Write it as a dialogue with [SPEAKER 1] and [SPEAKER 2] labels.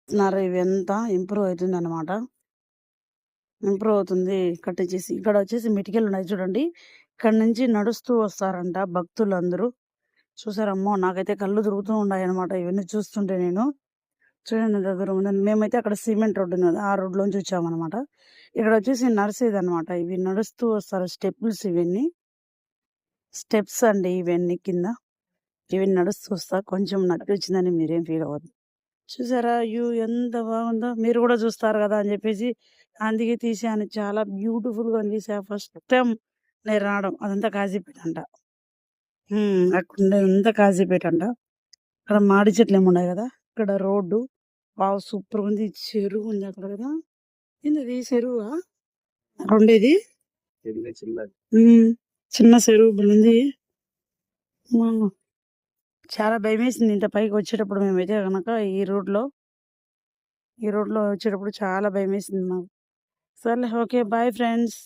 [SPEAKER 1] ఇవి ఎంత ఇంప్రూవ్ అవుతుంది అనమాట. ఇంప్రూవ్ అవుతుంది కట్టించేసి. ఇక్కడ వచ్చేసి మెటికలు ఉన్నాయి చూడండి. ఇక్కడ నుంచి నడుస్తూ వస్తారంట భక్తులందరూ. చూసారమ్మో, నాకైతే కళ్ళు తిరుగుతూ ఉన్నాయన్నమాట ఇవన్నీ చూస్తుంటే. నేను చూడండి దగ్గర ఉందని. మేమైతే అక్కడ సిమెంట్ రోడ్డు ఉంది కదా, ఆ రోడ్లోంచి వచ్చామన్నమాట. ఇక్కడ వచ్చేసి నడిసేది అనమాట. ఇవి నడుస్తూ వస్తారు స్టెప్స్. ఇవన్నీ స్టెప్స్ అండి ఇవన్నీ కింద. ఇవి నడుస్తూ వస్తా. కొంచెం నొప్పి వచ్చిందని మీరేం ఫీల్ అవ్వద్దు. చూసారా ఎంత బాగుందో. మీరు కూడా చూస్తారు కదా అని చెప్పేసి అందుకే తీసాను. చాలా బ్యూటిఫుల్గా ఉంది. ఫస్ట్ టైం నేను రావడం. అదంతా కాజీపేట అంట. అక్కడ ఉండేదంతా కాజీపేట అంట. అక్కడ మాడి చెట్లు ఏమున్నాయి కదా, ఇక్కడ రోడ్డు బాగా సూపర్ ఉంది. చెరువు ఉంది అక్కడ కదా. ఏంది చెరువా అక్కడ ఉండేది? చిన్న చెరువు ఉంది. చాలా భయం వేసింది ఇంత పైకి వచ్చేటప్పుడు. మేమైతే కనుక ఈ రోడ్లో వచ్చేటప్పుడు చాలా భయం వేసింది మాకు. సర్లే, ఓకే, బాయ్ ఫ్రెండ్స్.